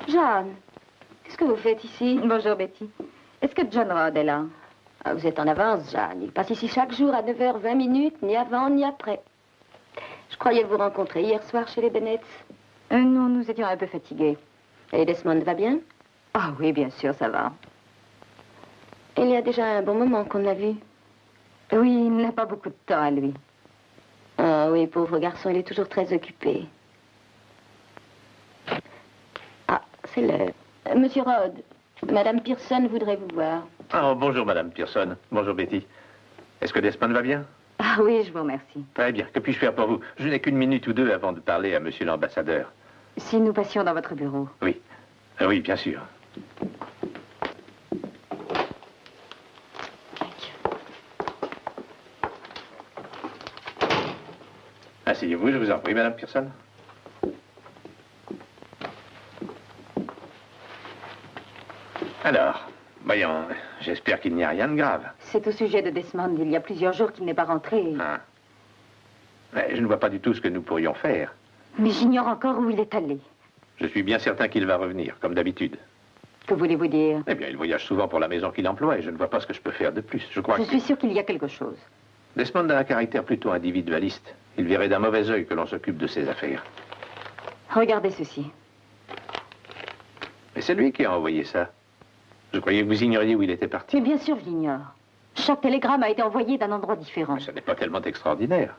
John, qu'est-ce que vous faites ici? Bonjour, Betty. Est-ce que John Rod est là? Ah, vous êtes en avance, Jeanne. Il passe ici chaque jour à 9h20, ni avant ni après. Je croyais vous rencontrer hier soir chez les Bennett. Non, nous étions un peu fatigués. Et Desmond va bien? Ah oui, bien sûr, ça va. Il y a déjà un bon moment qu'on l'a vu. Oui, il n'a pas beaucoup de temps à lui. Ah oui, pauvre garçon, il est toujours très occupé. Ah, c'est l'heure. Monsieur Rod, Madame Pearson voudrait vous voir. Oh, bonjour, Madame Pearson. Bonjour, Betty. Est-ce que Desmond va bien? Ah oui, je vous remercie. Très bien. Que puis-je faire pour vous? Je n'ai qu'une minute ou deux avant de parler à monsieur l'ambassadeur. Si nous passions dans votre bureau. Oui. Oui, bien sûr. Asseyez-vous, je vous en prie, Madame Pearson. Alors, voyons, j'espère qu'il n'y a rien de grave. C'est au sujet de Desmond. Il y a plusieurs jours qu'il n'est pas rentré. Ah. Mais je ne vois pas du tout ce que nous pourrions faire. Mais j'ignore encore où il est allé. Je suis bien certain qu'il va revenir, comme d'habitude. Que voulez-vous dire? Eh bien, il voyage souvent pour la maison qu'il emploie et je ne vois pas ce que je peux faire de plus. Je crois Je suis sûre qu'il y a quelque chose. Desmond a un caractère plutôt individualiste. Il verrait d'un mauvais œil que l'on s'occupe de ses affaires. Regardez ceci. Mais c'est lui qui a envoyé ça. Je croyais que vous ignoriez où il était parti. Mais bien sûr, je l'ignore. Chaque télégramme a été envoyé d'un endroit différent. Mais ce n'est pas tellement extraordinaire.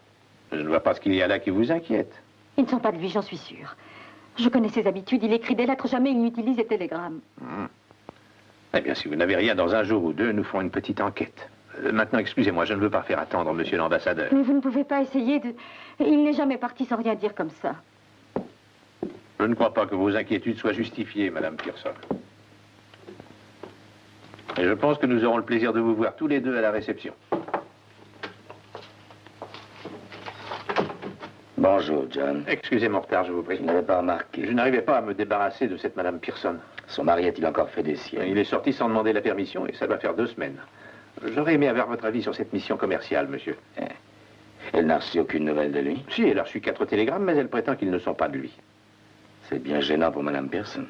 Je ne vois pas ce qu'il y a là qui vous inquiète. Ils ne sont pas de lui, j'en suis sûre. Je connais ses habitudes. Il écrit des lettres, jamais il n'utilise des télégrammes. Eh bien, si vous n'avez rien dans un jour ou deux, nous ferons une petite enquête. Maintenant, excusez-moi, je ne veux pas faire attendre monsieur l'ambassadeur. Mais vous ne pouvez pas essayer de... Il n'est jamais parti sans rien dire comme ça. Je ne crois pas que vos inquiétudes soient justifiées, Madame Pearson. Et je pense que nous aurons le plaisir de vous voir tous les deux à la réception. Bonjour, John. Excusez mon retard, je vous prie. Je n'avais pas remarqué. Je n'arrivais pas à me débarrasser de cette Madame Pearson. Son mari a-t-il encore fait des siennes? Il est sorti sans demander la permission et ça doit faire 2 semaines. J'aurais aimé avoir votre avis sur cette mission commerciale, monsieur. Elle n'a reçu aucune nouvelle de lui? Si, elle a reçu 4 télégrammes, mais elle prétend qu'ils ne sont pas de lui. C'est bien gênant pour Madame Pearson.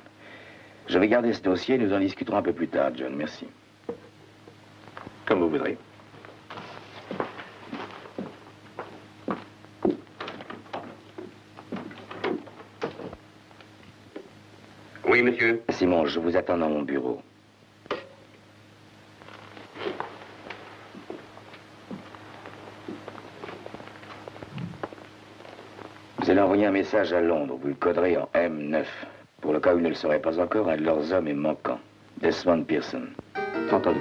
Je vais garder ce dossier et nous en discuterons un peu plus tard, John. Merci. Comme vous voudrez. Oui, monsieur. Simon, je vous attends dans mon bureau. Vous allez envoyer un message à Londres. Vous le coderez en M9. Pour le cas où il ne le saurait pas encore, un de leurs hommes est manquant. Desmond Pearson. Entendu.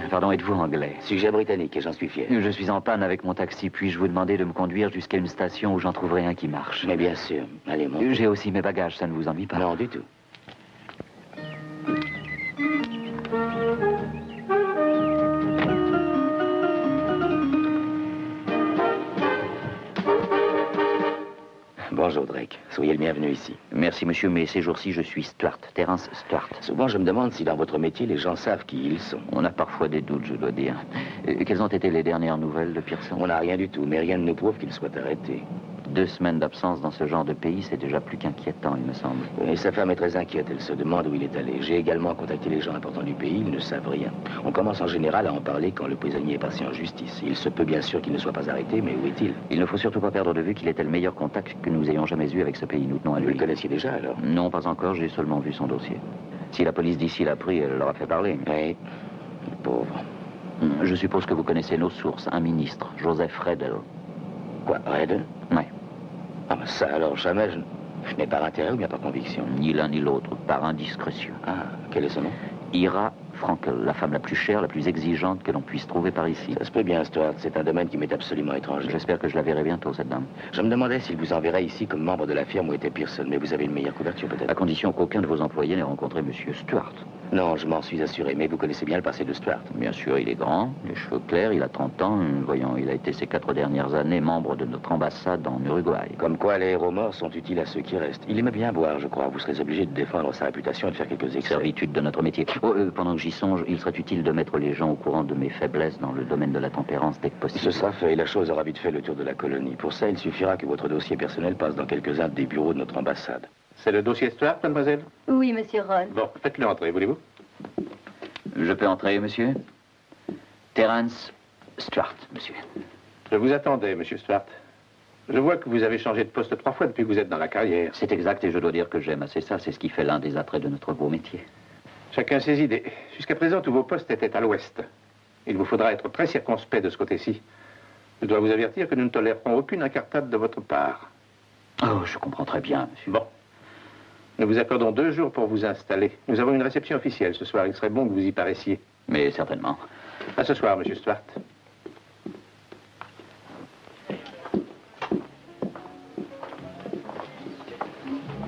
Pardon, êtes-vous anglais? Sujet britannique et j'en suis fier. Je suis en panne avec mon taxi. Puis-je vous demander de me conduire jusqu'à une station où j'en trouverai un qui marche? Mais bien sûr. Allez, montez. J'ai aussi mes bagages, ça ne vous ennuie pas? Non, du tout. Bonjour, Drake. Soyez le bienvenu ici. Merci, monsieur, mais ces jours-ci, je suis Stuart, Terence Stuart. Souvent, je me demande si dans votre métier, les gens savent qui ils sont. On a parfois des doutes, je dois dire. Quelles ont été les dernières nouvelles de Pearson? On n'a rien du tout, mais rien ne nous prouve qu'il soit arrêté. 2 semaines d'absence dans ce genre de pays, c'est déjà plus qu'inquiétant, il me semble. Et sa femme est très inquiète, elle se demande où il est allé. J'ai également contacté les gens importants du pays, ils ne savent rien. On commence en général à en parler quand le prisonnier est passé en justice. Il se peut bien sûr qu'il ne soit pas arrêté, mais où est-il? Il ne faut surtout pas perdre de vue qu'il était le meilleur contact que nous ayons jamais eu avec ce pays. Nous tenons à Vous lui. le connaissiez déjà, alors? Non, pas encore, j'ai seulement vu son dossier. Si la police d'ici l'a pris, elle l'aura fait parler. Oui, pauvre. Je suppose que vous connaissez nos sources. Un ministre, Joseph Redel. Quoi, Red? Oui. Ah, ben ça, alors, jamais, je n'ai par intérêt ou bien par conviction. Ni l'un ni l'autre, par indiscrétion. Ah, quel est son nom? Ira Frankel, la femme la plus chère, la plus exigeante que l'on puisse trouver par ici. Ça se peut bien, Stuart. C'est un domaine qui m'est absolument étranger. J'espère que je la verrai bientôt, cette dame. Je me demandais s'il vous enverrait ici comme membre de la firme où était Pearson, mais vous avez une meilleure couverture, peut-être? À condition qu'aucun de vos employés n'ait rencontré monsieur Stuart. Non, je m'en suis assuré, mais vous connaissez bien le passé de Stuart. Bien sûr, il est grand, les cheveux clairs, il a 30 ans. Voyons, il a été ces 4 dernières années membre de notre ambassade en Uruguay. Comme quoi, les héros morts sont utiles à ceux qui restent. Il aimait bien boire, je crois. Vous serez obligé de défendre sa réputation et de faire quelques excès. Servitude de notre métier. Pendant que j'y songe, il serait utile de mettre les gens au courant de mes faiblesses dans le domaine de la tempérance dès que possible. Ce sera fait et la chose aura vite fait le tour de la colonie. Pour ça, il suffira que votre dossier personnel passe dans quelques-uns des bureaux de notre ambassade. C'est le dossier Stuart, mademoiselle? Oui, monsieur Ron. Bon, faites-le entrer, voulez-vous? Je peux entrer, monsieur? Terence Stuart, monsieur. Je vous attendais, monsieur Stuart. Je vois que vous avez changé de poste 3 fois depuis que vous êtes dans la carrière. C'est exact et je dois dire que j'aime assez ça. C'est ce qui fait l'un des attraits de notre beau métier. Chacun ses idées. Jusqu'à présent, tous vos postes étaient à l'ouest. Il vous faudra être très circonspect de ce côté-ci. Je dois vous avertir que nous ne tolérerons aucune incartade de votre part. Oh, je comprends très bien, monsieur. Bon. Nous vous accordons 2 jours pour vous installer. Nous avons une réception officielle ce soir. Il serait bon que vous y paraissiez. Mais certainement. À ce soir, monsieur Stuart.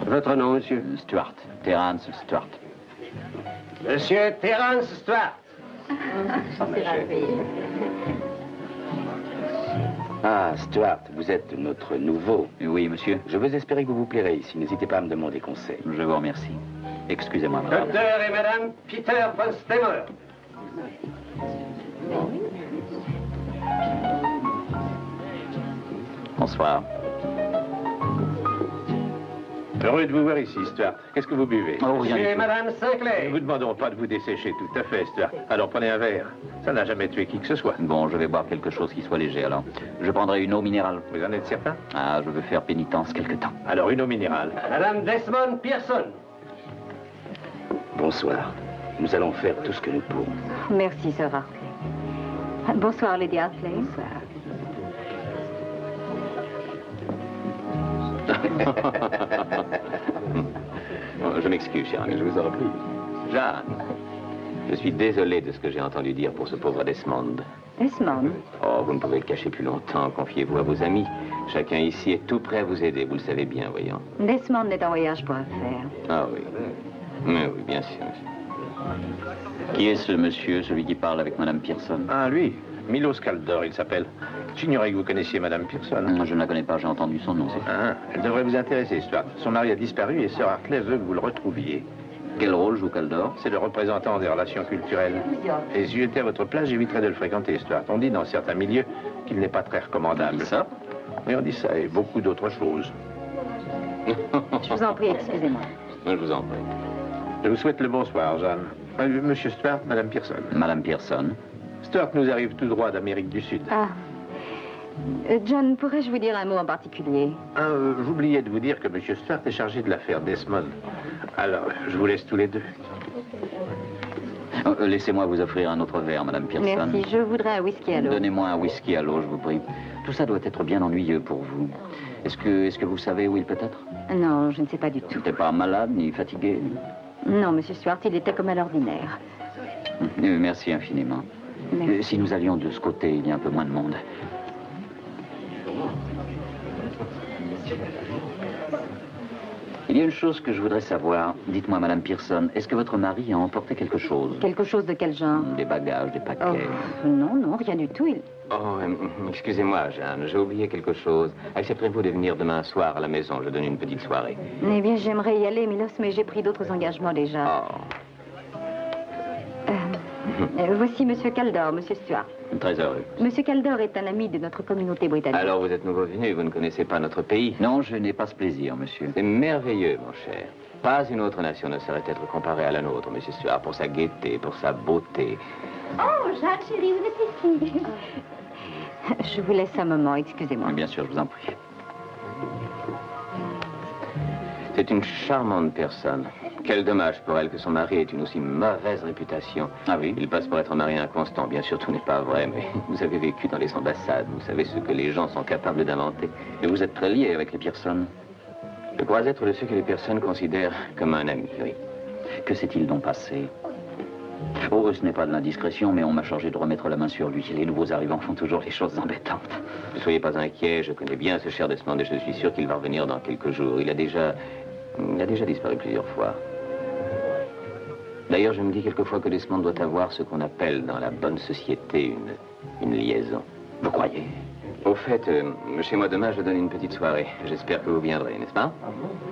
Votre nom, monsieur? Stuart. Terence Stuart. Monsieur Terence Stuart. Ah, Stuart, vous êtes notre nouveau. Oui, monsieur. Je veux espérer que vous vous plairez ici. N'hésitez pas à me demander conseil. Je vous remercie. Excusez-moi, madame. Docteur et madame Peter von Stemmer. Bonsoir. Heureux de vous voir ici, Stuart. Qu'est-ce que vous buvez? Oh, rien Monsieur du et tout. madame Nous Sinclair. ne vous demandons pas de vous dessécher, tout à fait, Stuart. Alors prenez un verre. Ça n'a jamais tué qui que ce soit. Bon, je vais boire quelque chose qui soit léger, alors. Je prendrai une eau minérale. Vous en êtes certain? Ah, je veux faire pénitence quelque temps. Alors une eau minérale. Madame Desmond Pearson. Bonsoir. Nous allons faire tout ce que nous pourrons. Merci, Sir Hartley. Bonsoir, Lady Hartley. Je m'excuse, cher ami, je vous en prie. Jeanne, je suis désolé de ce que j'ai entendu dire pour ce pauvre Desmond. Desmond. Oh, vous ne pouvez le cacher plus longtemps, confiez-vous à vos amis. Chacun ici est tout prêt à vous aider, vous le savez bien, voyons. Desmond n'est en voyage pour affaires. Ah oui. Mais oui, bien sûr, monsieur. Qui est ce monsieur, celui qui parle avec madame Pearson? Ah, lui. Milos Kaldor, il s'appelle. J'ignorais que vous connaissiez madame Pearson. Je ne la connais pas, j'ai entendu son nom, c'est tout. Ah, elle devrait vous intéresser, Stuart. Son mari a disparu et Sir Hartley veut que vous le retrouviez. Quel rôle joue Kaldor? C'est le représentant des relations culturelles. Et si j'étais à votre place, j'éviterais de le fréquenter, Stuart. On dit dans certains milieux qu'il n'est pas très recommandable. Ça? Oui, on dit ça et beaucoup d'autres choses. Je vous en prie, excusez-moi. Je vous en prie. Je vous souhaite le bonsoir, Jeanne. Monsieur Stuart, madame Pearson. Madame Pearson. Stuart nous arrive tout droit d'Amérique du Sud. Ah. John, pourrais-je vous dire un mot en particulier? J'oubliais de vous dire que monsieur Stuart est chargé de l'affaire Desmond. Alors, je vous laisse tous les deux. Laissez-moi vous offrir un autre verre, madame Pearson. Merci, je voudrais un whisky à l'eau. Donnez-moi un whisky à l'eau, je vous prie. Tout ça doit être bien ennuyeux pour vous. Est-ce que vous savez où il peut être? Non, je ne sais pas du Il tout. n'était pas malade ni fatigué? Non, monsieur Stuart, il était comme à l'ordinaire. Merci infiniment. Merci. Si nous allions de ce côté, il y a un peu moins de monde. Il y a une chose que je voudrais savoir. Dites-moi, Madame Pearson, est-ce que votre mari a emporté quelque chose? Quelque chose de quel genre? Des bagages, des paquets. Oh, non, non, rien du tout. Oh, excusez-moi, Jeanne, j'ai oublié quelque chose. Accepterez-vous de venir demain soir à la maison? Je donne une petite soirée. Eh bien, j'aimerais y aller, Milos, mais j'ai pris d'autres engagements déjà. Oh, Voici Monsieur Caldor, Monsieur Stuart. Très heureux. Monsieur Caldor est un ami de notre communauté britannique. alors vous êtes nouveau venu, vous ne connaissez pas notre pays? Non, je n'ai pas ce plaisir, monsieur. C'est merveilleux, mon cher. Pas une autre nation ne saurait être comparée à la nôtre, Monsieur Stuart, pour sa gaieté, pour sa beauté. Oh, Jeanne, chérie, vous êtes ici. Je vous laisse un moment, excusez-moi. Bien sûr, je vous en prie. C'est une charmante personne. Quel dommage pour elle que son mari ait une aussi mauvaise réputation. Ah oui? Il passe pour être un mari inconstant. Bien sûr, tout n'est pas vrai, mais vous avez vécu dans les ambassades. Vous savez ce que les gens sont capables d'inventer. Et vous êtes très lié avec les Pearson. Je crois être de ceux que les personnes considèrent comme un ami, oui. Que s'est-il donc passé? Oh, ce n'est pas de l'indiscrétion, mais on m'a chargé de remettre la main sur lui. Les nouveaux arrivants font toujours les choses embêtantes. Ne soyez pas inquiet, je connais bien ce cher Desmond et je suis sûr qu'il va revenir dans quelques jours. Il a déjà disparu plusieurs fois. D'ailleurs, je me dis quelquefois que Desmond doit avoir ce qu'on appelle dans la bonne société une liaison. Vous croyez? Au fait, chez moi demain, je donne une petite soirée. J'espère que vous viendrez, n'est-ce pas?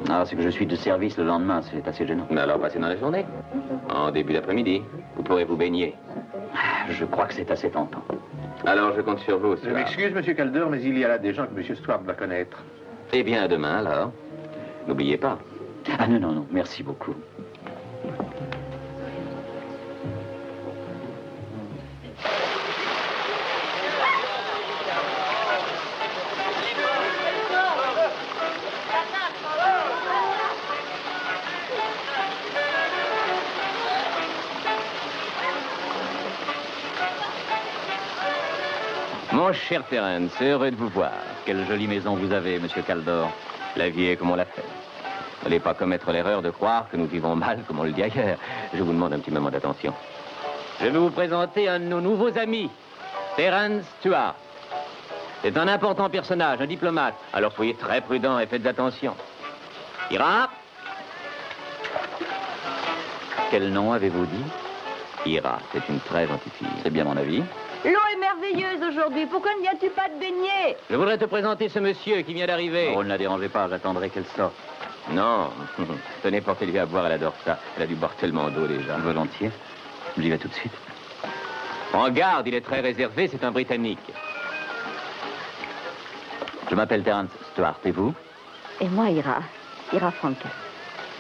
Ah, c'est que je suis de service le lendemain, c'est assez gênant. Mais alors, passez dans la journée. En début d'après-midi. Vous pourrez vous baigner. Je crois que c'est assez tentant. Alors, je compte sur vous, Je Stuart. m'excuse, Monsieur Caldor, mais il y a là des gens que Monsieur Stuart doit connaître. Eh bien, à demain, alors. N'oubliez pas. Ah non, non, non, merci beaucoup. Mon cher Terence, heureux de vous voir. Quelle jolie maison vous avez, Monsieur Caldor. La vie est comme on l'a fait. N'allez pas commettre l'erreur de croire que nous vivons mal comme on le dit ailleurs. Je vous demande un petit moment d'attention. Je vais vous présenter un de nos nouveaux amis, Terence Stuart. C'est un important personnage, un diplomate. Alors soyez très prudents et faites attention. Ira? Quel nom avez-vous dit? Ira, c'est une très gentille fille. C'est bien mon avis. L'eau est merveilleuse aujourd'hui. Pourquoi ne viens-tu pas te baigner? Je voudrais te présenter ce monsieur qui vient d'arriver. Oh, ne la dérangez pas, j'attendrai qu'elle sorte. Non, tenez, portez-lui à boire, elle adore ça. Elle a dû boire tellement d'eau déjà. Volontiers. J'y vais tout de suite. En garde, il est très réservé, c'est un Britannique. Je m'appelle Terence Stuart, et vous? Et moi, Ira Franca.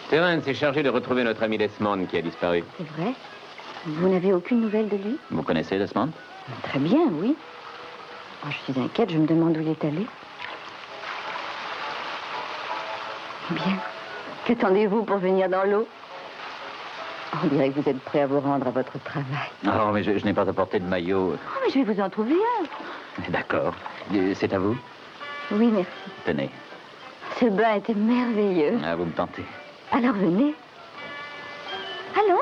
Terence est chargé de retrouver notre ami Desmond qui a disparu. C'est vrai? Vous n'avez aucune nouvelle de lui? Vous connaissez Desmond? Très bien, oui. Oh, je suis inquiète, je me demande où il est allé. Eh bien, qu'attendez-vous pour venir dans l'eau? On dirait que vous êtes prêt à vous rendre à votre travail. Oh, mais je n'ai pas apporté de maillot. Oh, mais je vais vous en trouver un. D'accord. C'est à vous? Oui, merci. Tenez. Ce bain était merveilleux. Ah, vous me tentez. Alors venez. Allons?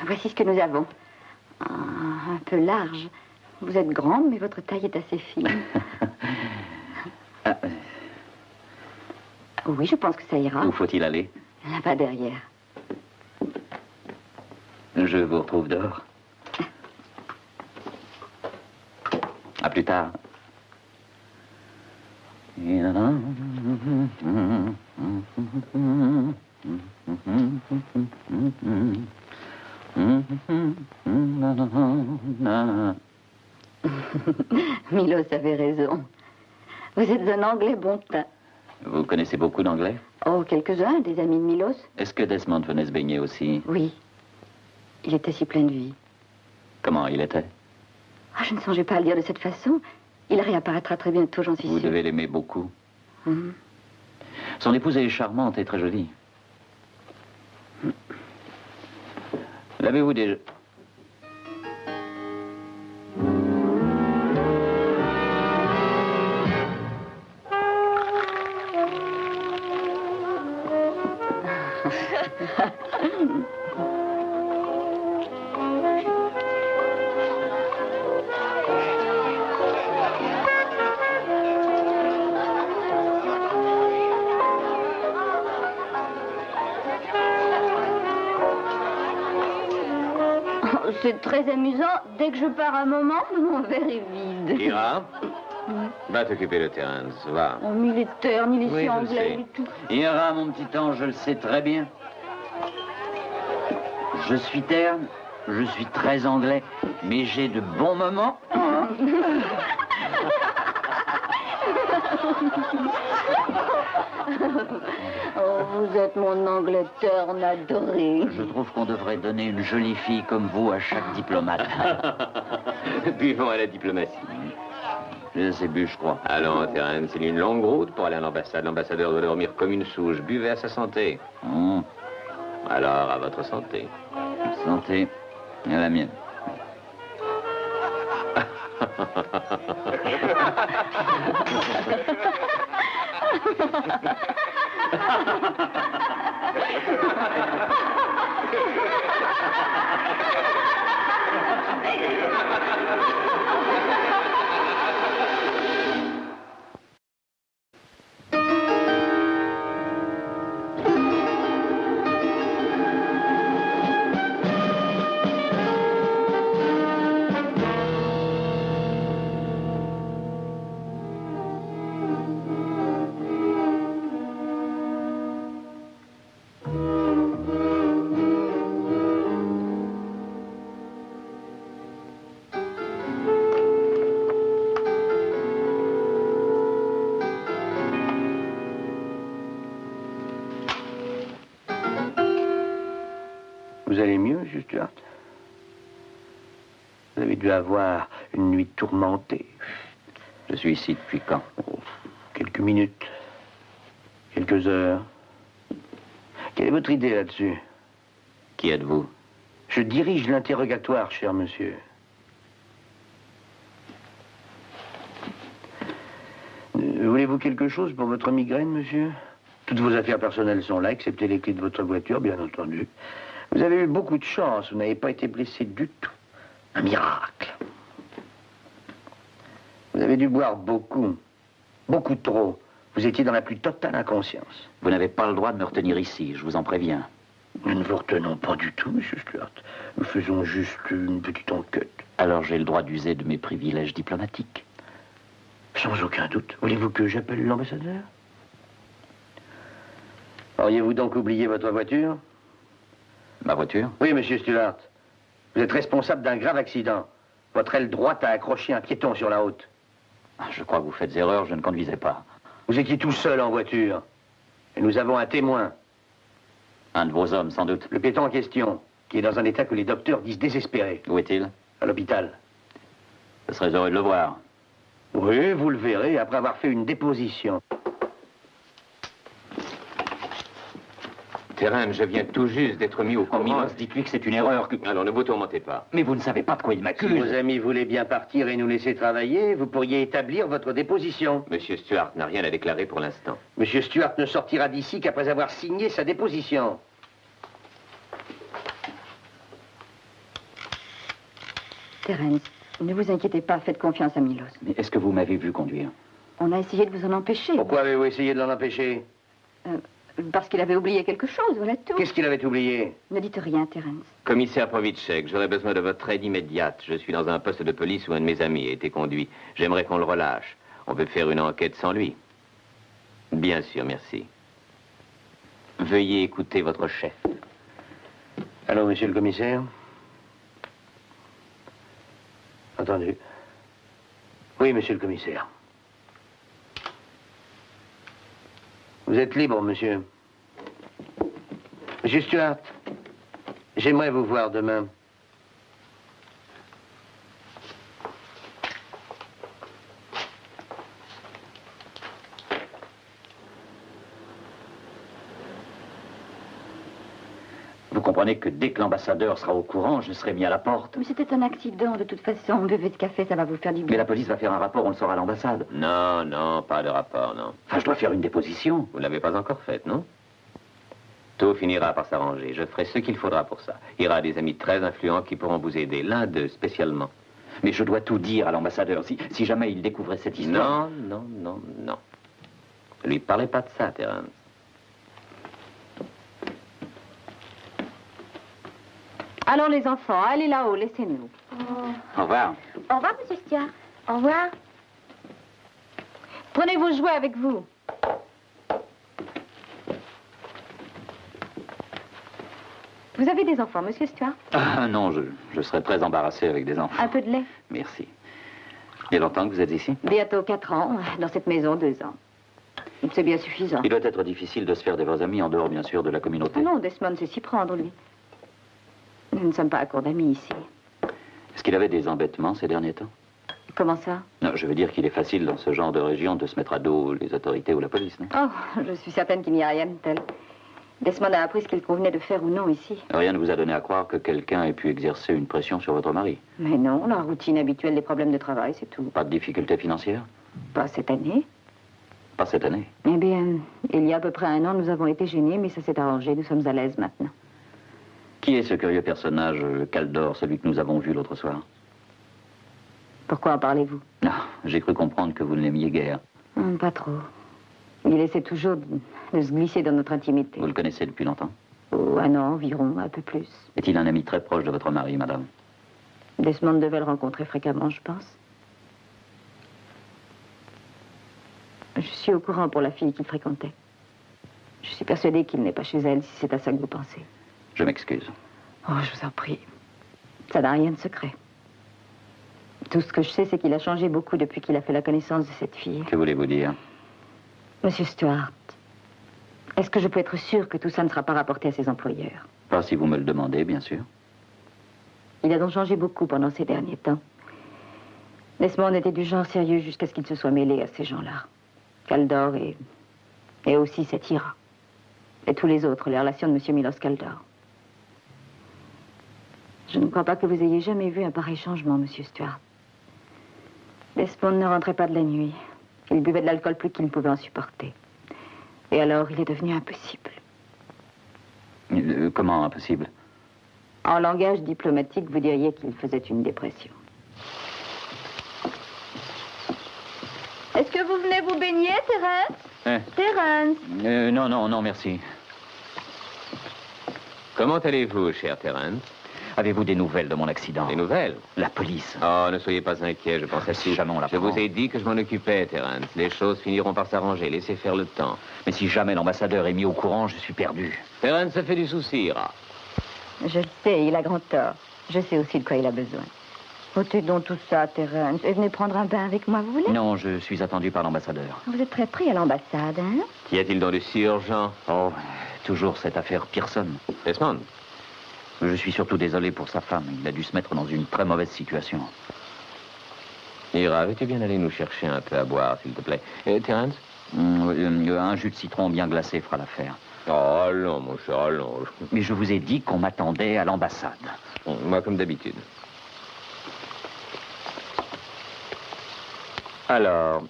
Voici ce que nous avons. Un peu large. Vous êtes grande, mais votre taille est assez fine. Oui, je pense que ça ira. Où faut-il aller? Là-bas derrière. Je vous retrouve dehors. À plus tard. Milos avait raison. Vous êtes un Anglais bon teint. Vous connaissez beaucoup d'anglais? Oh, quelques-uns, des amis de Milos. Est-ce que Desmond venait se baigner aussi? Oui. Il était si plein de vie. Comment il était? Ah, je ne songeais pas à le dire de cette façon. Il réapparaîtra très bientôt, j'en suis Vous sûre. devez l'aimer beaucoup. Mhm. Son épouse est charmante et très jolie. L'avez-vous déjà... c'est très amusant. Dès que je pars un moment, mon verre est vide. Ira, va t'occuper de Terence, va. Oh, mais il est terne, il est Oui, si je anglais, sais. il est tout. Ira, mon petit ange, je le sais très bien. Je suis terne, je suis très anglais, mais j'ai de bons moments. Oh, vous êtes mon anglais terne adoré. Je trouve qu'on devrait donner une jolie fille comme vous à chaque diplomate. Buvons à la diplomatie. C'est bu, je crois. Allons, Terence, c'est une longue route pour aller à l'ambassade. L'ambassadeur doit dormir comme une souche. Buvez à sa santé. Alors, à votre santé. Santé. À la mienne. Vous allez mieux, monsieur Stuart? Vous avez dû avoir une nuit tourmentée. Je suis ici depuis quand? Oh, quelques minutes. Quelques heures. Quelle est votre idée là-dessus? Qui êtes-vous? Je dirige l'interrogatoire, cher monsieur. Voulez-vous quelque chose pour votre migraine, monsieur? Toutes vos affaires personnelles sont là, excepté les clés de votre voiture, bien entendu. Vous avez eu beaucoup de chance, vous n'avez pas été blessé du tout. Un miracle. Vous avez dû boire beaucoup. Beaucoup trop. Vous étiez dans la plus totale inconscience. Vous n'avez pas le droit de me retenir ici, je vous en préviens. Nous ne vous retenons pas du tout, monsieur Stuart. Nous faisons juste une petite enquête. Alors j'ai le droit d'user de mes privilèges diplomatiques. Sans aucun doute. Voulez-vous que j'appelle l'ambassadeur? Auriez-vous donc oublié votre voiture? Ma voiture? Oui, monsieur Stuart. Vous êtes responsable d'un grave accident. Votre aile droite a accroché un piéton sur la route. Je crois que vous faites erreur, je ne conduisais pas. Vous étiez tout seul en voiture. Et nous avons un témoin. Un de vos hommes, sans doute. Le piéton en question, qui est dans un état que les docteurs disent désespéré. Où est-il? À l'hôpital. Je serais heureux de le voir. Oui, vous le verrez après avoir fait une déposition. Terence, je viens tout juste d'être mis au Oh, courant. Milos, dites-lui que c'est une erreur. Alors, ne vous tourmentez pas. Mais vous ne savez pas de quoi il Si m'accuse. vos amis voulaient bien partir et nous laisser travailler, vous pourriez établir votre déposition. Monsieur Stuart n'a rien à déclarer pour l'instant. Monsieur Stuart ne sortira d'ici qu'après avoir signé sa déposition. Terence, ne vous inquiétez pas, faites confiance à Milos. Mais est-ce que vous m'avez vu conduire? On a essayé de vous en empêcher. Pourquoi avez-vous essayé de l'en empêcher? Parce qu'il avait oublié quelque chose, voilà tout. Qu'est-ce qu'il avait oublié? Ne dites rien, Terence. Commissaire Provitchek, j'aurais besoin de votre aide immédiate. Je suis dans un poste de police où un de mes amis a été conduit. J'aimerais qu'on le relâche. On peut faire une enquête sans lui. Bien sûr, merci. Veuillez écouter votre chef. Allô, monsieur le commissaire? Entendu. Oui, monsieur le commissaire. Vous êtes libre, monsieur. Monsieur Stuart, j'aimerais vous voir demain. Vous comprenez que dès que l'ambassadeur sera au courant, je serai mis à la porte. Mais c'était un accident, de toute façon. Buvez de café, ça va vous faire du Mais bien. la police va faire un rapport, on le saura à l'ambassade. Non, non, pas de rapport, non. Enfin, je dois faire une déposition. Vous ne l'avez pas encore faite, non? Tout finira par s'arranger. Je ferai ce qu'il faudra pour ça. Il y aura des amis très influents qui pourront vous aider. L'un d'eux, spécialement. Mais je dois tout dire à l'ambassadeur. Si jamais il découvrait cette histoire... Non, non, non, non. Ne lui parlez pas de ça, Terence. Allons, les enfants, allez là-haut, laissez-nous. Au revoir. Au revoir, monsieur Stuart. Au revoir. Prenez vos jouets avec vous. Vous avez des enfants, monsieur Stuart? Ah non, je serais très embarrassé avec des enfants. Un peu de lait? Merci. Il y a longtemps que vous êtes ici? Bientôt 4 ans. Dans cette maison, 2 ans. C'est bien suffisant. Il doit être difficile de se faire des vrais amis en dehors, bien sûr, de la communauté. Ah non, Desmond sait s'y prendre, lui. Nous ne sommes pas à court d'amis ici. Est-ce qu'il avait des embêtements ces derniers temps? Comment ça? Non, je veux dire qu'il est facile dans ce genre de région de se mettre à dos les autorités ou la police, non? Oh, je suis certaine qu'il n'y a rien de tel. Desmond a appris ce qu'il convenait de faire ou non ici. Rien ne vous a donné à croire que quelqu'un ait pu exercer une pression sur votre mari? Mais non, la routine habituelle des problèmes de travail, c'est tout. Pas de difficultés financières? Pas cette année. Pas cette année? Eh bien, il y a à peu près 1 an, nous avons été gênés, mais ça s'est arrangé. Nous sommes à l'aise maintenant. Qui est ce curieux personnage, Caldor, celui que nous avons vu l'autre soir? Pourquoi en parlez-vous? Ah, j'ai cru comprendre que vous ne l'aimiez guère. Pas trop. Il essaie toujours de se glisser dans notre intimité. Vous le connaissez depuis longtemps? Oh, 1 an environ, un peu plus. Est-il un ami très proche de votre mari, madame? Desmond devait le rencontrer fréquemment, je pense. Je suis au courant pour la fille qu'il fréquentait. Je suis persuadée qu'il n'est pas chez elle, si c'est à ça que vous pensez. Je m'excuse. Oh, je vous en prie. Ça n'a rien de secret. Tout ce que je sais, c'est qu'il a changé beaucoup depuis qu'il a fait la connaissance de cette fille. Que voulez-vous dire? Monsieur Stuart, est-ce que je peux être sûre que tout ça ne sera pas rapporté à ses employeurs? Pas si vous me le demandez, bien sûr. Il a donc changé beaucoup pendant ces derniers temps. Desmond était du genre sérieux jusqu'à ce qu'il se soit mêlé à ces gens-là. Caldor et aussi cette Ira. Et tous les autres, les relations de M. Milos Caldor. Je ne crois pas que vous ayez jamais vu un pareil changement, Monsieur Stuart. Desmond ne rentrait pas de la nuit. Il buvait de l'alcool plus qu'il ne pouvait en supporter. Et alors, il est devenu impossible. Comment impossible? En langage diplomatique, vous diriez qu'il faisait une dépression. Est-ce que vous venez vous baigner, Terence? Terence? Non, merci. Comment allez-vous, cher Terence? Avez-vous des nouvelles de mon accident? Des nouvelles? La police. Oh, ne soyez pas inquiet, je pense à Si jamais on Je l'apprend. vous ai dit que je m'en occupais, Terence. Les choses finiront par s'arranger, laissez faire le temps. Mais si jamais l'ambassadeur est mis au courant, je suis perdu. Terence se fait du souci, Ira. Je le sais, il a grand tort. Je sais aussi de quoi il a besoin. Ôtez donc tout ça, Terence. Et venez prendre un bain avec moi, vous voulez? Non, je suis attendu par l'ambassadeur. Vous êtes très pris à l'ambassade, hein? Qu'y a-t-il dans le si urgent? Oh, toujours cette affaire Pearson. Desmond? Je suis surtout désolé pour sa femme. Il a dû se mettre dans une très mauvaise situation. Ira, veux-tu bien aller nous chercher un peu à boire, s'il te plaît? Terence? Un jus de citron bien glacé fera l'affaire. Oh, allons, mon cher, allons. Mais je vous ai dit qu'on m'attendait à l'ambassade. Moi, comme d'habitude. Alors,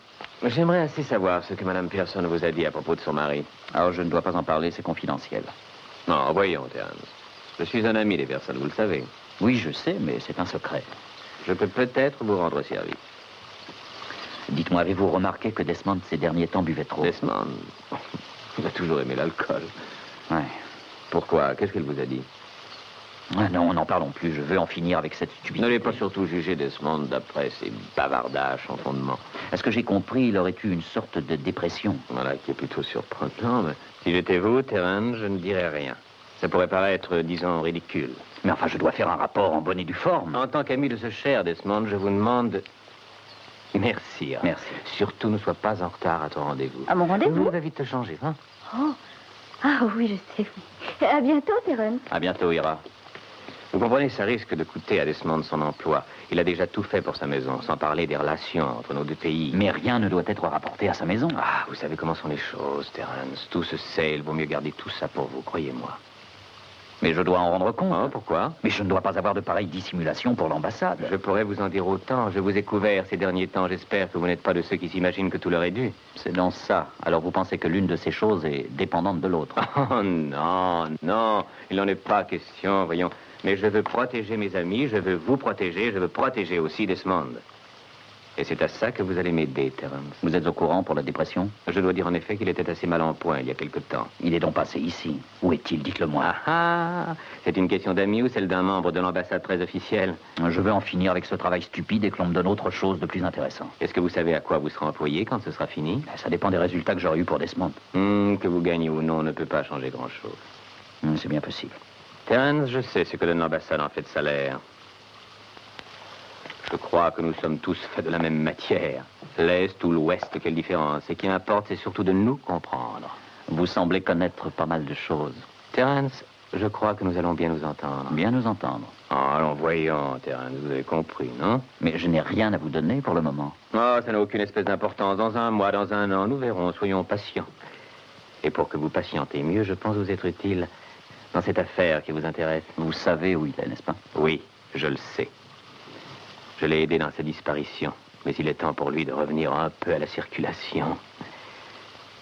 j'aimerais assez savoir ce que Mme Pearson vous a dit à propos de son mari. Alors, je ne dois pas en parler, c'est confidentiel. Non, voyons, Terence. Je suis un ami des Pearson, vous le savez. Oui, je sais, mais c'est un secret. Je peux peut-être vous rendre service. Dites-moi, avez-vous remarqué que Desmond, ces derniers temps, buvait trop? Desmond, il a toujours aimé l'alcool. Ouais. Pourquoi? Qu'est-ce qu'elle vous a dit? Ah non, n'en parlons plus. Je veux en finir avec cette stupidité. N'allez pas surtout juger Desmond d'après ses bavardages sans fondement. Est-ce que j'ai compris, il aurait eu une sorte de dépression? Voilà, qui est plutôt surprenant, mais si j'étais vous, Terence, je ne dirais rien. Ça pourrait paraître, disons, ridicule. Mais enfin, je dois faire un rapport en bonne et due forme. En tant qu'ami de ce cher Desmond, je vous demande... Merci. Hein. Merci. Surtout, ne sois pas en retard à ton rendez-vous. À mon rendez-vous? Il va vite te changer, hein? Oh. Ah oui, je sais, oui. À bientôt, Terence. À bientôt, Ira. Vous comprenez, ça risque de coûter à Desmond son emploi. Il a déjà tout fait pour sa maison, sans parler des relations entre nos deux pays. Mais rien ne doit être rapporté à sa maison. Ah, vous savez comment sont les choses, Terence. Tout se sait, il vaut mieux garder tout ça pour vous, croyez-moi. Mais je dois en rendre compte. Oh, pourquoi? Mais je ne dois pas avoir de pareille dissimulation pour l'ambassade. Je pourrais vous en dire autant. Je vous ai couvert ces derniers temps. J'espère que vous n'êtes pas de ceux qui s'imaginent que tout leur est dû. C'est dans ça. Alors vous pensez que l'une de ces choses est dépendante de l'autre? Oh non, non, il n'en est pas question, voyons. Mais je veux protéger mes amis, je veux vous protéger, je veux protéger aussi Desmond. Et c'est à ça que vous allez m'aider, Terence. Vous êtes au courant pour la dépression? Je dois dire en effet qu'il était assez mal en point il y a quelque temps. Il est donc passé ici. Où est-il? Dites-le-moi. Ah, c'est une question d'amis ou celle d'un membre de l'ambassade très officielle? Je veux en finir avec ce travail stupide et que l'on me donne autre chose de plus intéressant. Est-ce que vous savez à quoi vous serez employé quand ce sera fini? Ça dépend des résultats que j'aurai eu pour Desmond. Que vous gagnez ou non ne peut pas changer grand-chose. C'est bien possible. Terence, je sais ce que donne l'ambassade en fait de salaire. Je crois que nous sommes tous faits de la même matière. L'Est ou l'Ouest, quelle différence? Et qui importe, c'est surtout de nous comprendre. Vous semblez connaître pas mal de choses. Terence, je crois que nous allons bien nous entendre. Bien nous entendre. Oh, allons, voyons, Terence, vous avez compris, non? Mais je n'ai rien à vous donner pour le moment. Oh, ça n'a aucune espèce d'importance. Dans un mois, dans un an, nous verrons. Soyons patients. Et pour que vous patientez mieux, je pense vous être utile dans cette affaire qui vous intéresse. Vous savez où il est, n'est-ce pas? Oui, je le sais. Je l'ai aidé dans sa disparition, mais il est temps pour lui de revenir un peu à la circulation.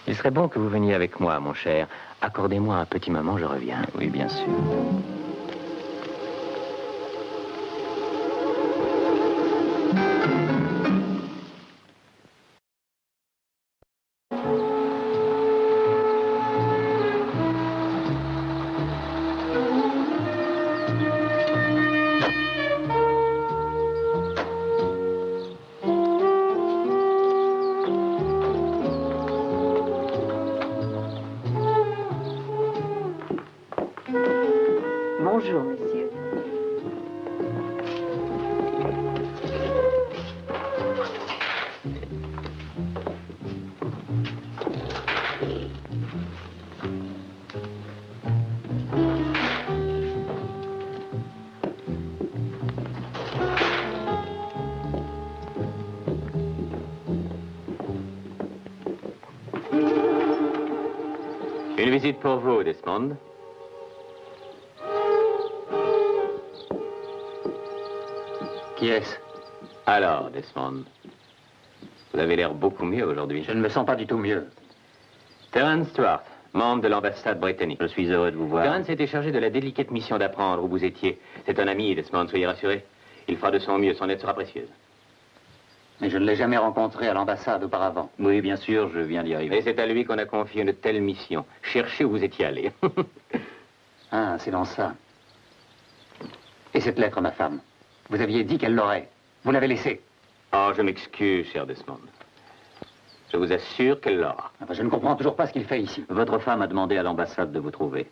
Il serait bon que vous veniez avec moi, mon cher. Accordez-moi un petit moment, je reviens. Oui, bien sûr. Bonjour, monsieur. Une visite pour vous, Desmond. Qui est-ce? Alors, Desmond, vous avez l'air beaucoup mieux aujourd'hui. Je ne me sens pas du tout mieux. Terence Stuart, membre de l'ambassade britannique. Je suis heureux de vous voir. Terence était chargé de la délicate mission d'apprendre où vous étiez. C'est un ami, Desmond, soyez rassurés. Il fera de son mieux, son aide sera précieuse. Mais je ne l'ai jamais rencontré à l'ambassade auparavant. Oui, bien sûr, je viens d'y arriver. Et c'est à lui qu'on a confié une telle mission. Cherchez où vous étiez allé. Ah, c'est dans ça. Et cette lettre, ma femme? Vous aviez dit qu'elle l'aurait. Vous l'avez laissée. Oh, je m'excuse, cher Desmond. Je vous assure qu'elle l'aura. Enfin, je ne comprends toujours pas ce qu'il fait ici. Votre femme a demandé à l'ambassade de vous trouver.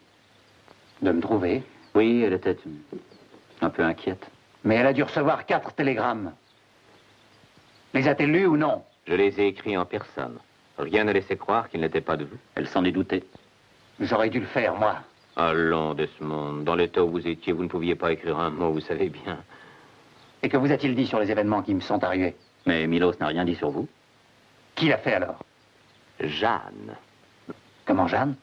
De me trouver? Oui, elle était un peu inquiète. Mais elle a dû recevoir 4 télégrammes. Les a-t-elle lus ou non? Je les ai écrits en personne. Rien ne laissait croire qu'il n'était pas de vous. Elle s'en est doutée. J'aurais dû le faire, moi. Allons, Desmond. Dans l'état où vous étiez, vous ne pouviez pas écrire un mot, vous savez bien. Et que vous a-t-il dit sur les événements qui me sont arrivés? Mais Milos n'a rien dit sur vous. Qui l'a fait alors? Jeanne. Comment, Jeanne?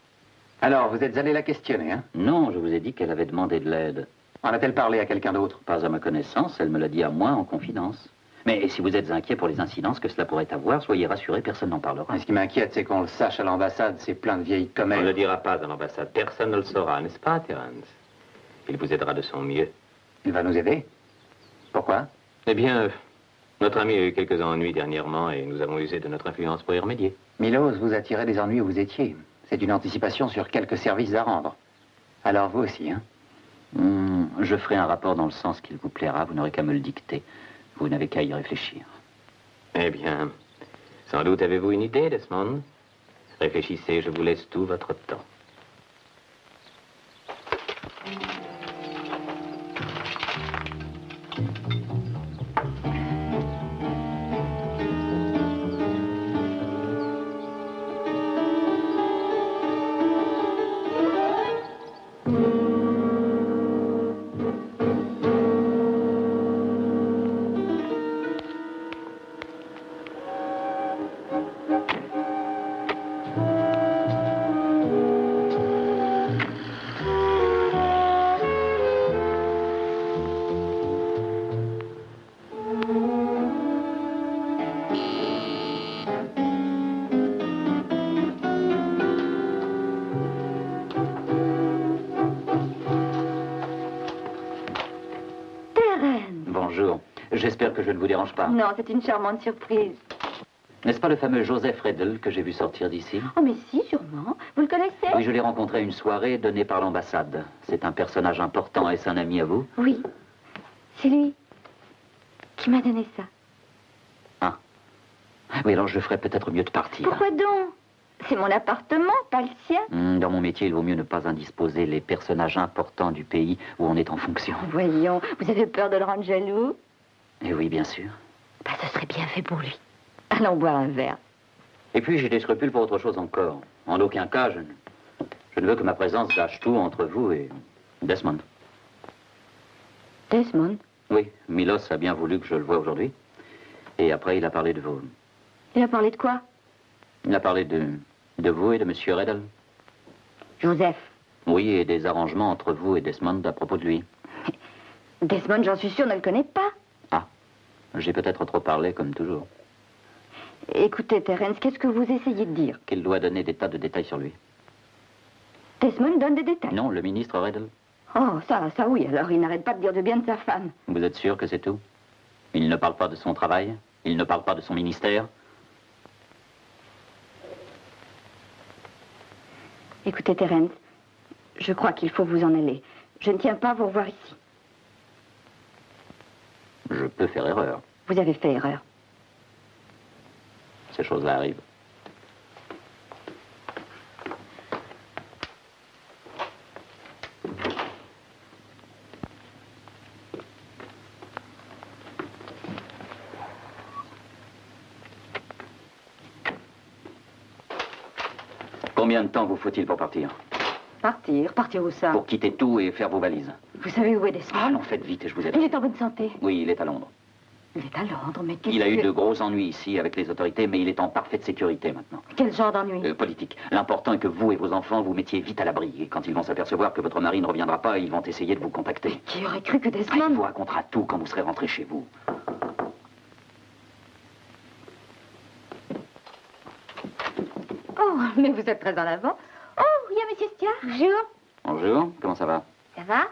Alors, vous êtes allé la questionner, hein? Non, je vous ai dit qu'elle avait demandé de l'aide. En a-t-elle parlé à quelqu'un d'autre? Pas à ma connaissance, elle me l'a dit à moi en confidence. Mais si vous êtes inquiet pour les incidences que cela pourrait avoir, soyez rassurés, personne n'en parlera. Mais ce qui m'inquiète, c'est qu'on le sache à l'ambassade, c'est plein de vieilles On ne le commères. dira pas à l'ambassade. Personne ne le saura, n'est-ce pas, Terence? Il vous aidera de son mieux. Il va nous aider? Pourquoi? Eh bien, notre ami a eu quelques ennuis dernièrement et nous avons usé de notre influence pour y remédier. Milos vous a tiré des ennuis où vous étiez. C'est une anticipation sur quelques services à rendre. Alors vous aussi, hein? Je ferai un rapport dans le sens qu'il vous plaira, vous n'aurez qu'à me le dicter. Vous n'avez qu'à y réfléchir. Eh bien, sans doute avez-vous une idée, Desmond? Réfléchissez, je vous laisse tout votre temps. J'espère que je ne vous dérange pas. Non, c'est une charmante surprise. N'est-ce pas le fameux Joseph Redl que j'ai vu sortir d'ici? Oh, mais si, sûrement. Vous le connaissez? Oui, je l'ai rencontré à une soirée donnée par l'ambassade. C'est un personnage important. Est-ce un ami à vous? Oui. C'est lui qui m'a donné ça. Ah. Oui, alors je ferais peut-être mieux de partir. Pourquoi donc? C'est mon appartement, pas le sien. Dans mon métier, il vaut mieux ne pas indisposer les personnages importants du pays où on est en fonction. Voyons, vous avez peur de le rendre jaloux? Et oui, bien sûr. Bah, ce serait bien fait pour lui. Allons boire un verre. Et puis, j'ai des scrupules pour autre chose encore. En aucun cas, je ne veux que ma présence gâche tout entre vous et Desmond. Desmond? Oui, Milos a bien voulu que je le voie aujourd'hui. Et après, il a parlé de vous. Il a parlé de quoi? Il a parlé de vous et de Monsieur Redl. Joseph. Oui, et des arrangements entre vous et Desmond à propos de lui. Desmond, j'en suis sûre, ne le connaît pas. Ah, j'ai peut-être trop parlé, comme toujours. Écoutez, Terence, qu'est-ce que vous essayez de dire? Qu'il doit donner des tas de détails sur lui. Desmond donne des détails? Non, le ministre Redl. Oh, ça oui, alors il n'arrête pas de dire de bien de sa femme. Vous êtes sûr que c'est tout? Il ne parle pas de son travail? Il ne parle pas de son ministère? Écoutez, Terence, je crois qu'il faut vous en aller. Je ne tiens pas à vous revoir ici. Je peux faire erreur. Vous avez fait erreur. Ces choses-là arrivent. Combien de temps vous faut-il pour partir? Partir? Partir où ça? Pour quitter tout et faire vos valises. Vous savez où est Desmond? Ah non, faites vite et je vous aide. Il est en bonne santé. Oui, il est à Londres. Il est à Londres, mais qu'est-ce Il a eu que... de gros ennuis ici avec les autorités, mais il est en parfaite sécurité maintenant. Quel genre d'ennui? Politique. L'important est que vous et vos enfants vous mettiez vite à l'abri. Et quand ils vont s'apercevoir que votre mari ne reviendra pas, ils vont essayer de vous contacter. Qui aurait cru que Il Desmond... vous racontera tout quand vous serez rentré chez vous. Oh, mais vous êtes très en avant. Oh, il y a Monsieur Stuart. Bonjour. Bonjour, comment ça va? Ça va?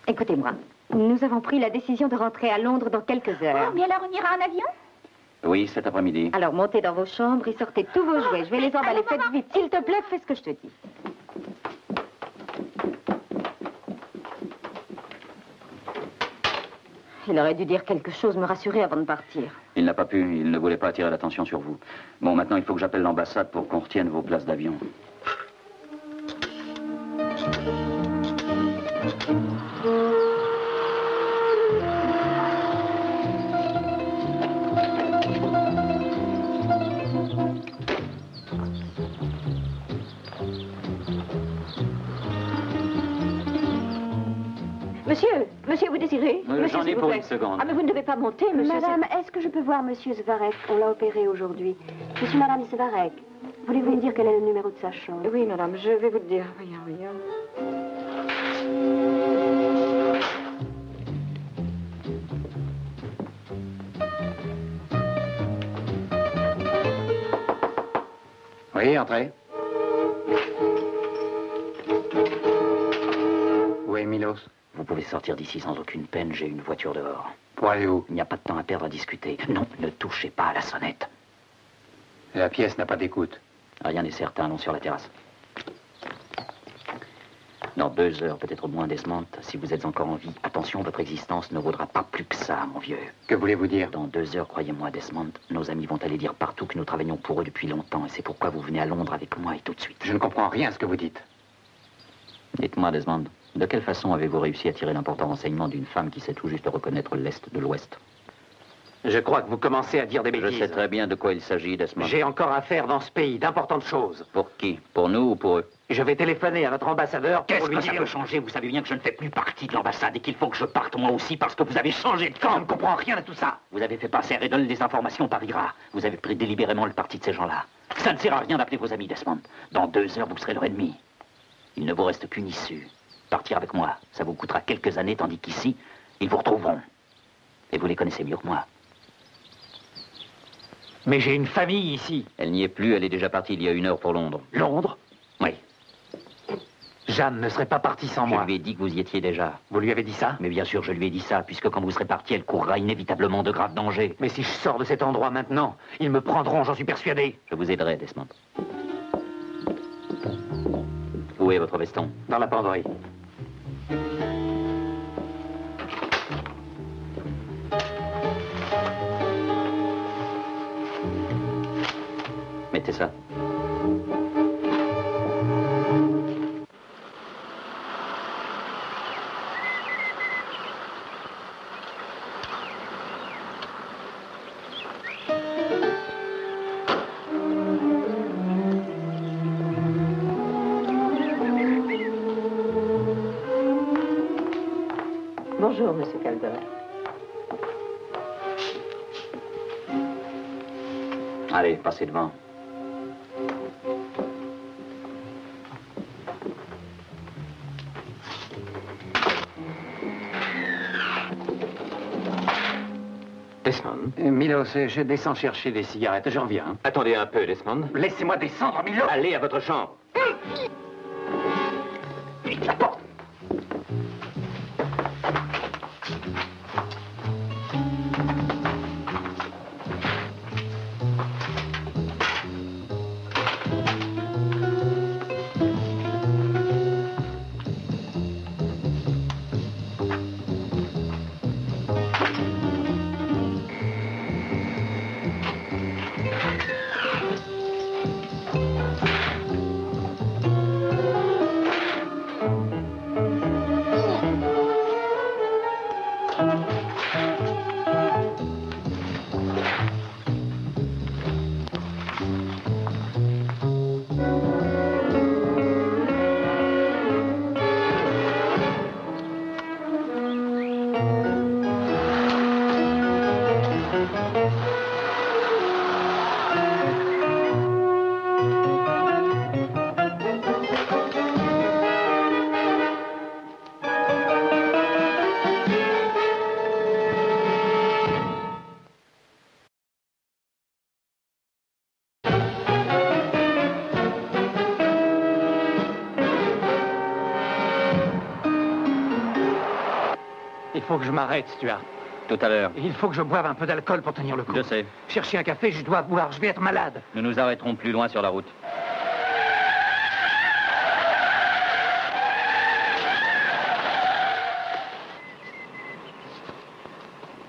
Écoutez-moi, nous avons pris la décision de rentrer à Londres dans quelques heures. Oh, mais alors on ira en avion? Oui, cet après-midi. Alors montez dans vos chambres et sortez tous vos jouets. Je vais les emballer. Faites vite. S'il te plaît, fais ce que je te dis. Il aurait dû dire quelque chose, me rassurer avant de partir. Il n'a pas pu, il ne voulait pas attirer l'attention sur vous. Bon, maintenant, il faut que j'appelle l'ambassade pour qu'on retienne vos places d'avion. Monsieur, vous désirez? Monsieur, J'en s'il ai vous pour plaît. une seconde. Ah, mais vous ne devez pas monter, monsieur. Madame, est-ce que je peux voir Monsieur Zvarek? On l'a opéré aujourd'hui. Je suis Madame Zvarek. Voulez-vous me dire quel est le numéro de sa chambre? Oui, madame, je vais vous le dire. Voyons. Oui, entrez. Où est Milos? Vous pouvez sortir d'ici sans aucune peine, j'ai une voiture dehors. Pour aller où? Il n'y a pas de temps à perdre à discuter. Non, ne touchez pas à la sonnette. La pièce n'a pas d'écoute. Rien n'est certain, allons sur la terrasse. Dans 2 heures, peut-être moins, Desmond, si vous êtes encore en vie, attention, votre existence ne vaudra pas plus que ça, mon vieux. Que voulez-vous dire? Dans 2 heures, croyez-moi, Desmond, nos amis vont aller dire partout que nous travaillons pour eux depuis longtemps, et c'est pourquoi vous venez à Londres avec moi et tout de suite. Je ne comprends rien à ce que vous dites. Dites-moi, Desmond, de quelle façon avez-vous réussi à tirer l'important renseignement d'une femme qui sait tout juste reconnaître l'Est de l'Ouest? Je crois que vous commencez à dire des Je bêtises. sais très bien de quoi il s'agit, Desmond. J'ai encore à faire dans ce pays d'importantes choses. Pour qui? Pour nous ou pour eux? Je vais téléphoner à notre ambassadeur pour Qu'est-ce lui que ça dire... peut changer? Vous savez bien que je ne fais plus partie de l'ambassade et qu'il faut que je parte moi aussi parce que vous avez changé de camp. Je ne comprends rien à tout ça. Vous avez fait passer à Redl des informations par IRA. Vous avez pris délibérément le parti de ces gens-là. Ça ne sert à rien d'appeler vos amis, Desmond. Dans 2 heures, vous serez leur ennemi. Il ne vous reste qu'une issue. Partir avec moi, ça vous coûtera quelques années, tandis qu'ici, ils vous retrouveront. Et vous les connaissez mieux que moi. Mais j'ai une famille ici. Elle n'y est plus, elle est déjà partie il y a 1 heure pour Londres. Londres? Oui. Jeanne ne serait pas partie sans moi. Je lui ai dit que vous y étiez déjà. Vous lui avez dit ça? Mais bien sûr, je lui ai dit ça, puisque quand vous serez parti, elle courra inévitablement de graves dangers. Mais si je sors de cet endroit maintenant, ils me prendront, j'en suis persuadé. Je vous aiderai, Desmond. Où est votre veston? Dans la penderie. Mettez ça. Bonjour, monsieur Calder. Allez, passez devant. Desmond. Milos, je descends chercher des cigarettes, j'en reviens. Attendez un peu, Desmond. Laissez-moi descendre, Milos. Allez à votre chambre. La porte. Il faut que je m'arrête, Stuart. Tout à l'heure. Il faut que je boive un peu d'alcool pour tenir le coup. Je sais. Chercher un café, je dois boire, je vais être malade. Nous nous arrêterons plus loin sur la route.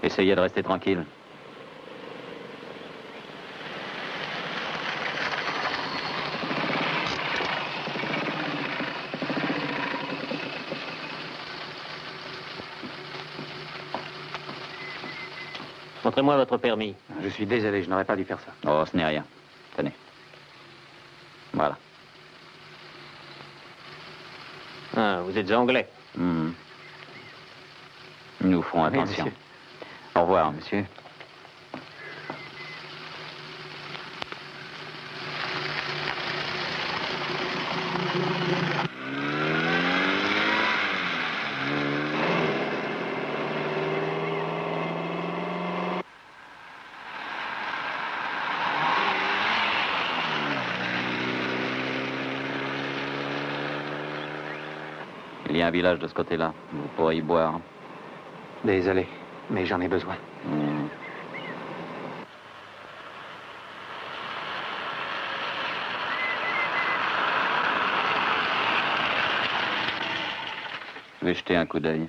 Essayez de rester tranquille. Montrez-moi votre permis. Je suis désolé, je n'aurais pas dû faire ça. Oh, ce n'est rien. Tenez. Voilà. Ah, vous êtes anglais. Hmm. Nous ferons Oui, attention. monsieur. Au revoir, monsieur. Il y a un village de ce côté-là. Vous pourrez y boire. Désolé, mais j'en ai besoin. Hmm. Je vais jeter un coup d'œil.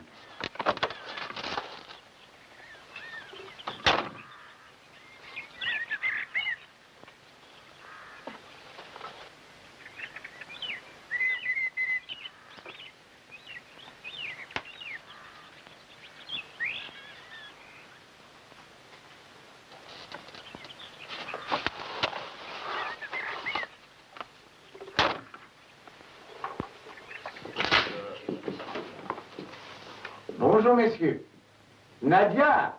Bonjour, messieurs. Nadia!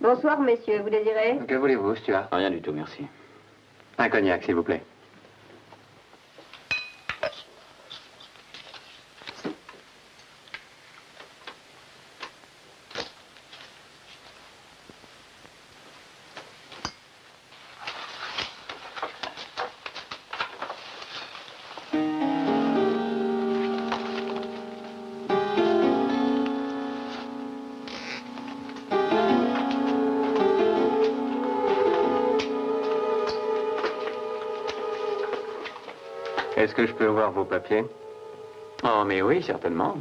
Bonsoir, messieurs. Vous désirez? Que voulez-vous, Stuart? Rien du tout, merci. Un cognac, s'il vous plaît. Est-ce que je peux voir vos papiers? Oh, mais oui, certainement.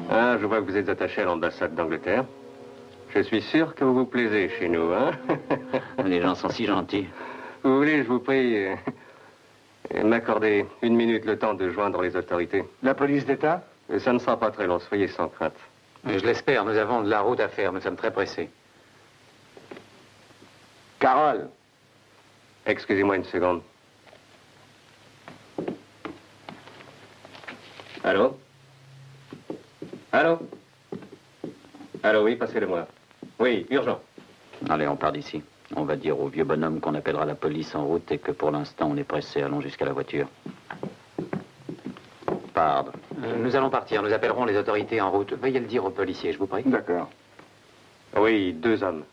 Ah, je vois que vous êtes attaché à l'ambassade d'Angleterre. Je suis sûr que vous vous plaisez chez nous, hein? Les gens sont si gentils. Vous voulez, je vous prie, m'accorder 1 minute le temps de joindre les autorités? La police d'État? Ça ne sera pas très long, soyez sans crainte. Je l'espère, nous avons de la route à faire, nous sommes très pressés. Carole! Excusez-moi une seconde. Allô? Allô? Allô, oui, passez-le-moi. Oui, urgent. Allez, on part d'ici. On va dire au vieux bonhomme qu'on appellera la police en route et que pour l'instant, on est pressé. Allons jusqu'à la voiture. Pardon. Nous allons partir, nous appellerons les autorités en route. Veuillez le dire aux policiers, je vous prie. D'accord. Oui, 2 hommes.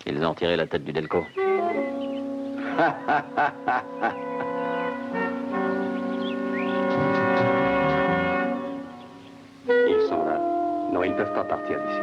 Ils ont tiré la tête du Delco. Ils sont là. Non, ils ne peuvent pas partir d'ici.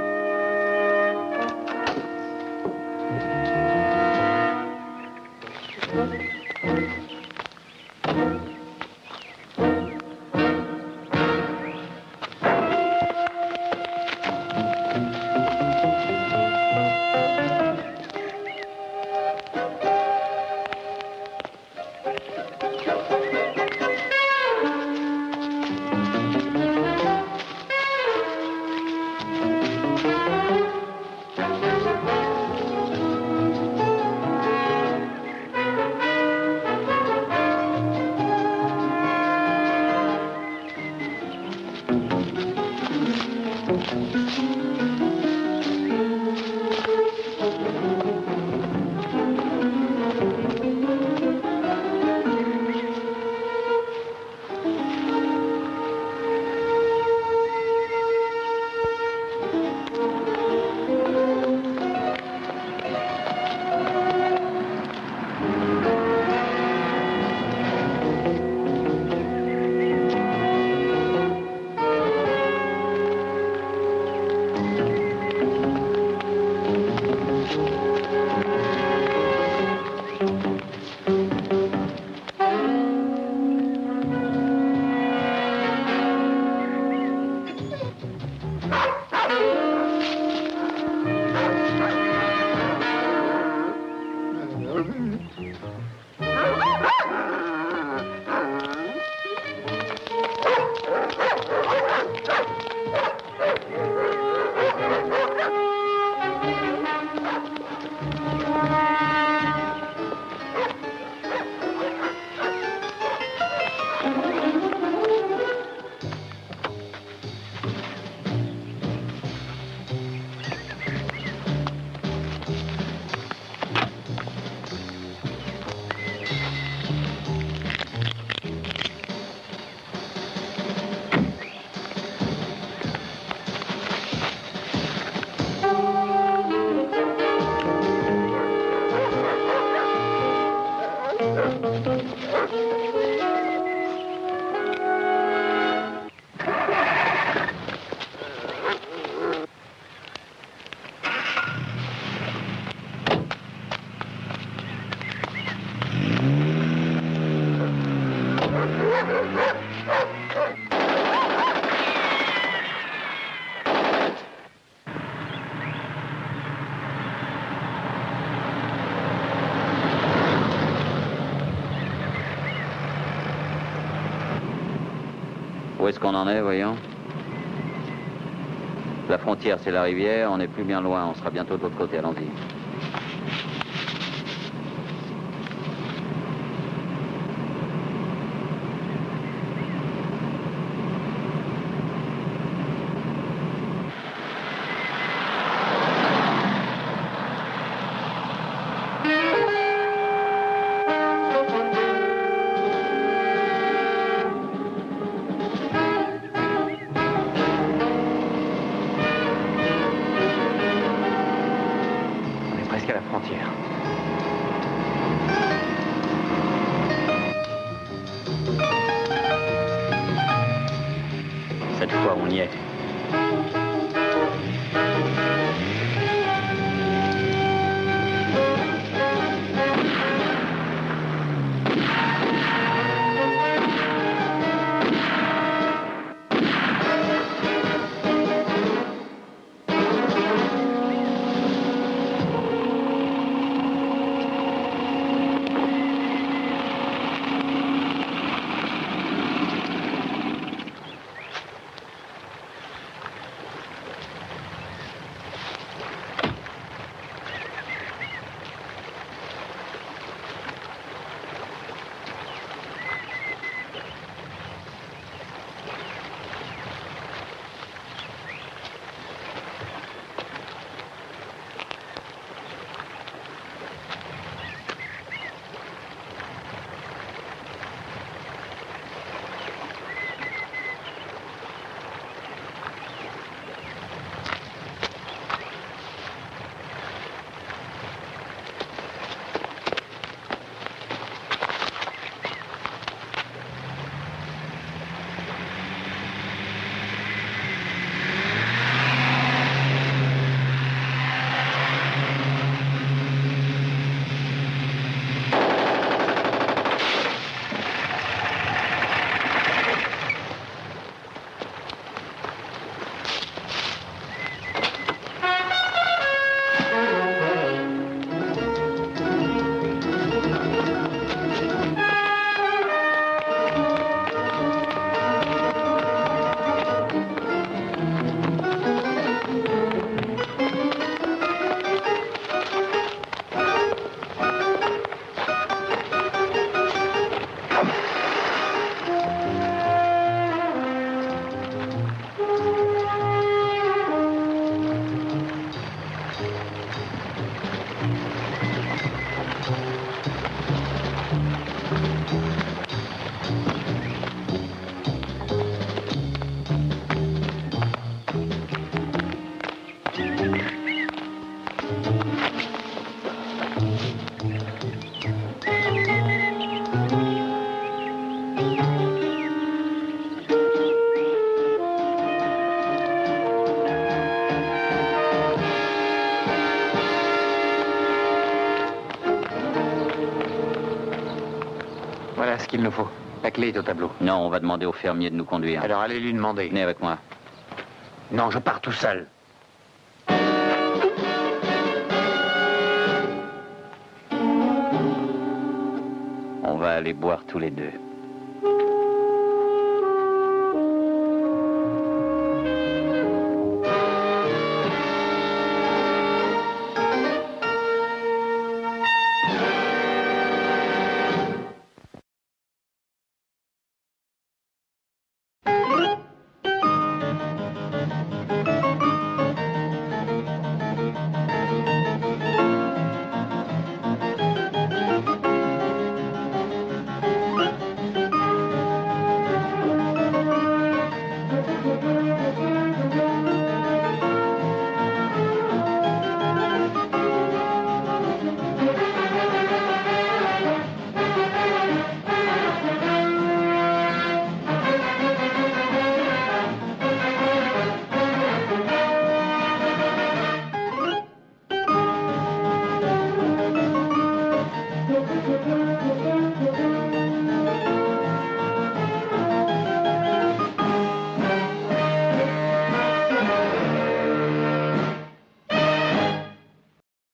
Où est-ce qu'on en est, voyons? La frontière, c'est la rivière. On n'est plus bien loin. On sera bientôt de l'autre côté. Allons-y. jusqu'à la frontière. Cette fois, on y est. Voilà ce qu'il nous faut. La clé est au tableau. Non, on va demander au fermier de nous conduire. Alors allez lui demander. Venez avec moi. Non, je pars tout seul. On va aller boire tous les deux.